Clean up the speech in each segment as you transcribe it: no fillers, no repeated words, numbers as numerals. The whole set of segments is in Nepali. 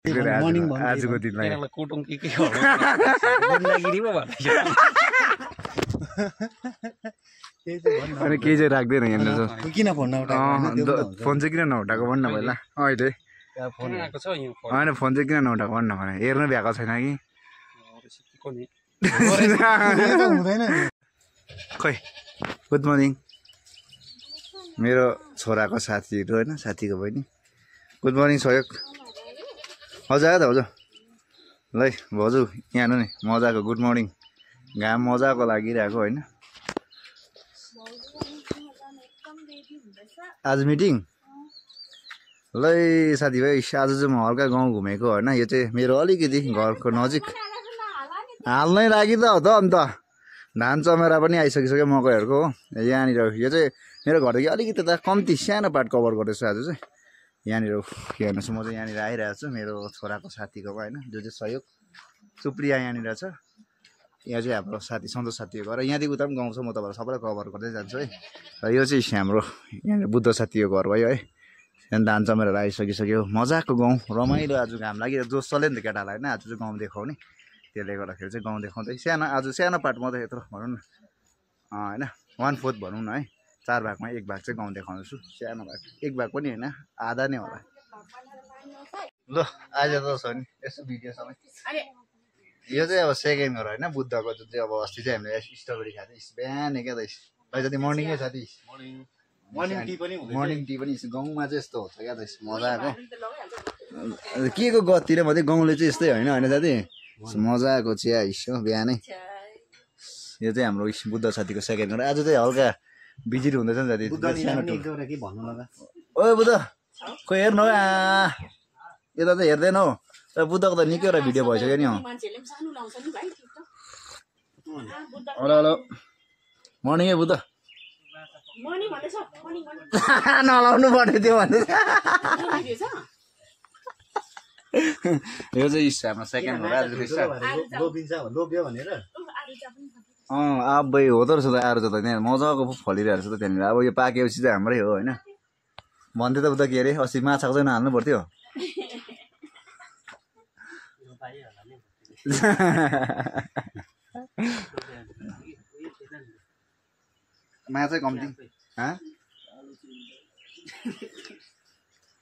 आजको दिनमा कुटुङ के हो गुन्डागिरी पो भन्दैछ अनि केही चाहिँ राख्दैन यहाँनिर किन फोन नउठाएको फोन चाहिँ किन नउठाएको भन्नु पहिला अहिले फोन आएको छ यो फोन होइन फोन चाहिँ किन नउठाएको भन्नु भने हेर्नु भ्याएको छैन कि हुँदैन खै गुड मर्निङ मेरो छोराको साथीहरू होइन साथीको बहिनी गुड मर्निङ सहयोग हजुर आयो त हजुर ल भाउजू यहाँ हेर्नु नि मजाको गुड मर्निङ घाम मजाको लागिरहेको होइन आज मिटिङ ल साथीभाइ आज चाहिँ म हल्का गाउँ घुमेको होइन यो चाहिँ मेरो अलिकति घरको नजिक हाल्नै लागि त हो त अन्त धान चमेरा पनि आइसकिसक्यो मकैहरूको हो यहाँनिर यो चाहिँ मेरो घरदेखि अलिकति त कम्ती सानो पार्ट कभर गर्दैछु आज चाहिँ यहाँनिर के हेर्नुहोस् म चाहिँ यहाँनिर आइरहेको छु मेरो छोराको साथीको होइन जो चाहिँ सहयोग सुप्रिया यहाँनिर छ यहाँ चाहिँ हाम्रो साथी सन्तोष साथीको घर यहाँदेखि उता पनि गाउँ छ म तपाईँलाई सबैलाई कभर गर्दै जान्छु है र यो चाहिँ हाम्रो यहाँनिर बुद्ध साथीको घर भयो है त्यहाँदेखि धान चमेराहरू आइसकिसक्यो मजाको गाउँ रमाइलो आज घाम लागि जोस चल्यो नि त केटालाई होइन आज चाहिँ गाउँ देखाउने त्यसले गर्दाखेरि चाहिँ गाउँ देखाउँदै सानो आज सानो पार्ट मात्रै यत्रो भनौँ न होइन 1/4 भनौँ न है 4 भागमा 1 भाग चाहिँ गाउँ देखाउँछु सानो भाग 1 भाग पनि होइन आधा नै होला ल आज त छ नि यसो भिडियो सबै यो चाहिँ अब सेकेन्ड हो होइन बुद्धको जुन चाहिँ अब अस्ति चाहिँ हामीले स्ट्रबेरी खाएको थियौँ बिहानै क्या त जति मर्निङै साथी मर्निङ टी पनि गाउँमा चाहिँ यस्तो हुन्छ क्या त मजाको के को गति र मात्रै गाउँले चाहिँ यस्तै होइन होइन साथी मजाको चिया हिस्सो बिहानै यो चाहिँ हाम्रो बुद्ध साथीको सेकेन्ड हो आज चाहिँ हल्का बिजी हुँदैछ नि साथी ओ बुद्ध खोइ हेर्नु यता त हेर्दैन हौ बुद्धको त निकै एउटा भिडियो भइसक्यो नि हौ हेलो हेलो मर्निङ है बुद्ध नलाउनु पर्ने थियो भन्दै यो चाहिँ हाम्रो सेकेन्ड हो आबै हो त रहेछ त आएर त त्यहाँ मजाको फलिरहेको छ त त्यहाँनिर अब यो पाकेपछि चाहिँ हाम्रै हो होइन भन्थ्यो त उता के अरे अस्ति माछाको चाहिँ नहाल्नु पर्थ्यो माछा कम्ती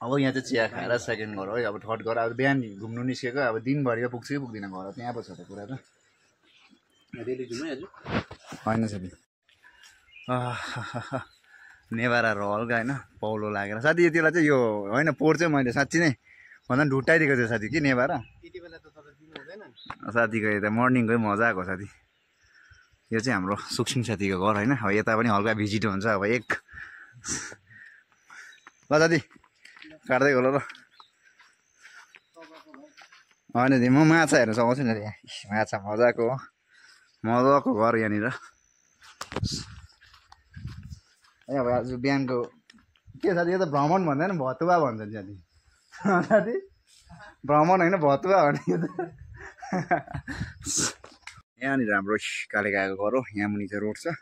अब यहाँ चाहिँ चिया खाएर सेकेन्ड घर है अब थर्ड घर अब बिहान घुम्नु निस्केको अब दिनभरि पुग्छ कि पुग्दिनँ घर त्यहाँ पो छ त कुरा त होइन साथी नेभाराहरू हल्का होइन पौलो लागेर साथी यतिलाई चाहिँ यो होइन पोहोर चाहिँ मैले साँच्ची नै भन्दा ढुट्टाइदिएको थियो साथी कि नेभारा साथीको यता मर्निङकै मजा आएको साथी यो चाहिँ हाम्रो सुक्सिङ साथीको घर होइन अब यता पनि हल्का भिजिट हुन्छ अब एक ल साथी काट्दै गयो ल होइन दिदी म माछा हेर्नु सघाउँछु नि यहाँ माछा मजाको घर यहाँनिर अब आज बिहानको के साथी यो त भ्रमण भन्दैन भतुवा भन्छ नि साथी साथी भ्रमण होइन भतुवा भने यहाँनिर हाम्रो काले गएको घर हो यहाँ मुनि चाहिँ रोड छ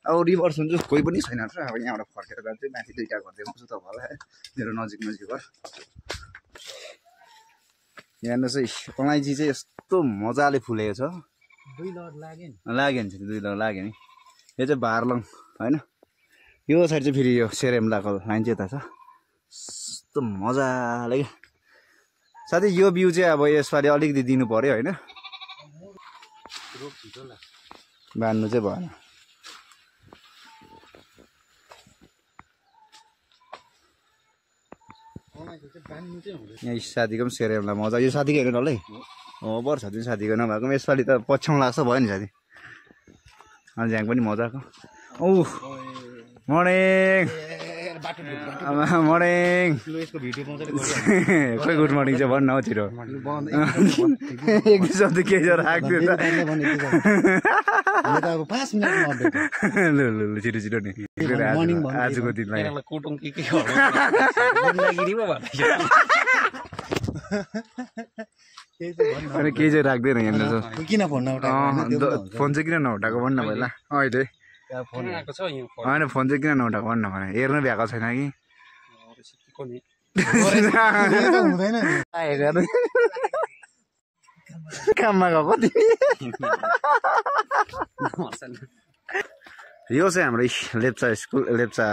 अब रिभर्स हुन्छ कोही पनि छैन र अब यहाँबाट फर्केर जान्छु माथि दुईवटा घर देखाउँछु तपाईँलाई मेरो नजिक घर यहाँनिर चाहिँ अलैँची चाहिँ यस्तो मजाले फुलेको छ लाग्यो नि दुई लड लाग्यो नि यो चाहिँ बार्लङ होइन यो साइड चाहिँ फेरि यो सेरेम्लाको लाइन चाहिँ यता छ यस्तो मजाले क्या साथी यो बिउ चाहिँ अब यसपालि अलिकति दिनु पर्यो होइन बाँध्नु चाहिँ भएन यहाँ साथीको पनि सेरेमला मजा यो साथीको हेर्नु डल्लै हो पर्छ त्यो साथीको नभएको पनि यसपालि त पछ्याउँ लाग्छ भयो नि साथी अनि झ्याङ पनि मजाको औ मर्निङ मर्निङ खोइ गुड मर्निङ चाहिँ भन्नु हौ छिटो एक दुई शब्द के राख्थ्यो ल छिटो छिटो नि आजको दिनलाई कुटुङ के हो गुन्डागिरी पो भन्दैछ अनि केही चाहिँ राख्दैन यहाँनिर किन फोन नउठाएको फोन चाहिँ किन नउठाएको भन्नु पहिला अहिले फोन आएको छ यो होइन फोन चाहिँ किन नउठाएको भन्नु भने हेर्नु भ्याएको छैन कि हुँदैन काममा गएको तिमी यो चाहिँ हाम्रो लेप्चा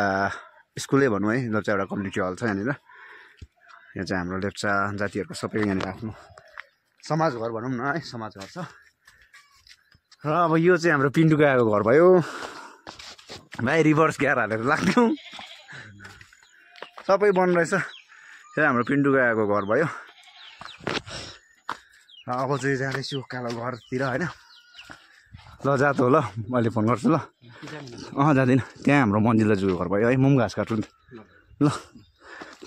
स्कुलै भनौँ है लेप्चा एउटा कम्युनिटी हल छ यहाँनिर यो चाहिँ हाम्रो लेप्चा जातिहरूको सबै यहाँनिर आफ्नो समाज घर भनौँ न है समाज घर छ र अब यो चाहिँ हाम्रो पिन्टुको आएको घर भयो भाइ रिभर्स ग्यार हालेर लाग्थ्यौँ सबै बन्द रहेछ यो हाम्रो पिन्टुको आएको घर भयो र अब चाहिँ जाँदैछु कालो घरतिर होइन ल जातो ल मैले फोन गर्छु ल जाँदिनँ त्यहाँ हाम्रो मन्जिल दाजुको घर भयो है मुम घाँस काट्नु ल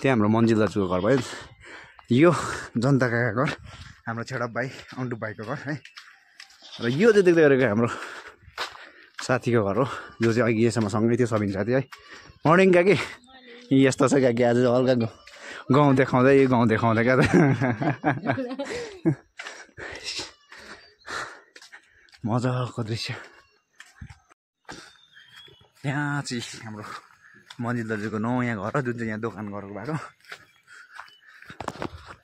त्यहाँ हाम्रो मन्जिल दाजुको घर भयो यो जनता काका घर हाम्रो छेडप भाइ अन्टु भाइको घर है र यो चाहिँ देख्दै गरेको हाम्रो साथीको घर हो यो चाहिँ अघि यसमा सँगै थियो सबिन साथी है मर्निङ काकी यस्तो छ काकी आज हल्का गाउँ देखाउँदै क्या त मजाको दृश्य यहाँ चाहिँ हाम्रो मन्जिल दाजुको नयाँ घर जुन चाहिँ यहाँ दोकान गरेको बाटो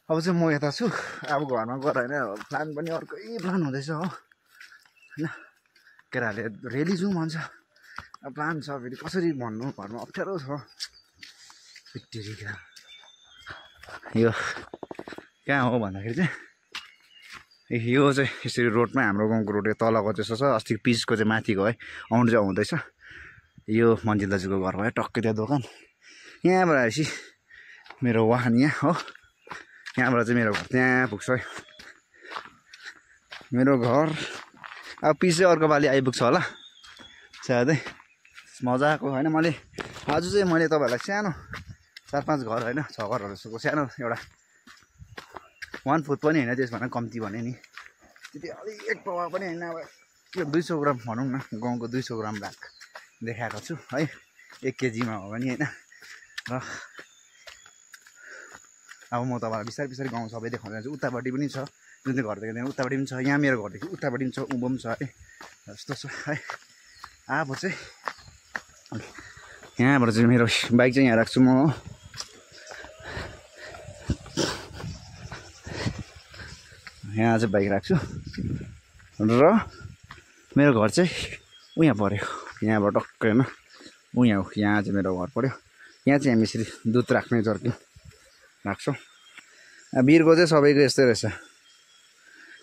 अब चाहिँ म यता छु अब घरमा गएर होइन प्लान पनि अर्कै प्लान हुँदैछ हो होइन केटाहरूले रेली जाउँ भन्छ अब प्लान छ फेरि कसरी भन्नु घरमा अप्ठ्यारो छ यो कहाँ हो भन्दाखेरि चाहिँ यो चाहिँ यसरी रोडमा हाम्रो गाउँको रोड तलको जस्तो छ अस्ति पिचको चाहिँ माथिको है आउनु चाहिँ आउँदैछ यो मन्जिल दाजुको घर भयो टक्कै त्यो दोकान यहाँबाट आएपछि मेरो वाहन यहाँ हो यहाँबाट चाहिँ मेरो घर त्यहाँ पुग्छ है मेरो घर अब पिच चाहिँ अर्को पालि आइपुग्छ होला सायदै मजाको होइन मैले आज चाहिँ मैले तपाईँहरूलाई सानो 4-5 घर होइन 6 घरहरू जस्तो सानो एउटा 1 फुट पनि होइन त्यसभन्दा कम्ती भने नि त्यति अलिक एक पावा पनि होइन अब त्यो 200 ग्राम भनौँ न गाउँको 200 ग्राम भाग देखाएको छु है 1 केजीमा हो भने होइन र अब म तपाईँलाई बिस्तारै गाउँ सबै देखाउँदै जान्छु उतापट्टि पनि छ जुन चाहिँ घर देख्दैन उतापट्टि पनि छ यहाँ मेरो घरदेखि उतापट्टि पनि छ उँभो पनि छ है यस्तो छ है अब चाहिँ यहाँबाट चाहिँ मेरो बाइक चाहिँ यहाँ राख्छु म यहाँ चाहिँ बाइक राख्छु र मेरो घर चाहिँ उहाँ पऱ्यो यहाँबाट टक्कै होइन उहाँ हो यहाँ चाहिँ मेरो घर पऱ्यो यहाँ चाहिँ हामी यसरी दुध राख्ने जर्किन राख्छौँ बिरको चाहिँ सबैको यस्तै रहेछ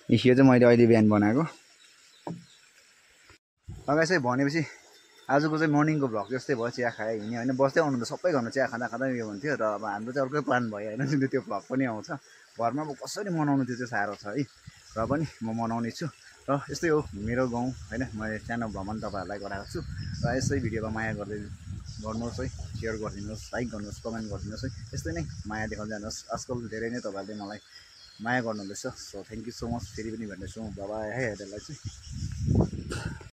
यो चाहिँ मैले अहिले बिहान बनाएको अगाडि चाहिँ भनेपछि आजको चाहिँ मर्निङको भ्लग जस्तै भयो चिया खायो हिँड्यो होइन बस्दै आउनु त सबै घरमा चिया खाँदा यो हुन्थ्यो र अब हाम्रो चाहिँ अर्कै प्लान भयो होइन जुन त्यो भ्लग पनि आउँछ घरमा अब कसरी मनाउनु त्यो चाहिँ साह्रो छ है र पनि म मनाउने छु र यस्तै हो मेरो गाउँ होइन मैले सानो भ्रमण तपाईँहरूलाई गराएको छु र यस्तै भिडियोमा माया गर्नुहोस् है सेयर गरिदिनुहोस् लाइक गर्नुहोस् कमेन्ट गरिदिनुहोस् है यस्तै नै माया देखाउँदै जानुहोस् आजकल धेरै नै तपाईँहरूले मलाई माया गर्नुहुँदैछ so thank you so much फेरि पनि भन्दैछु बाबा है हेर्दैलाई चाहिँ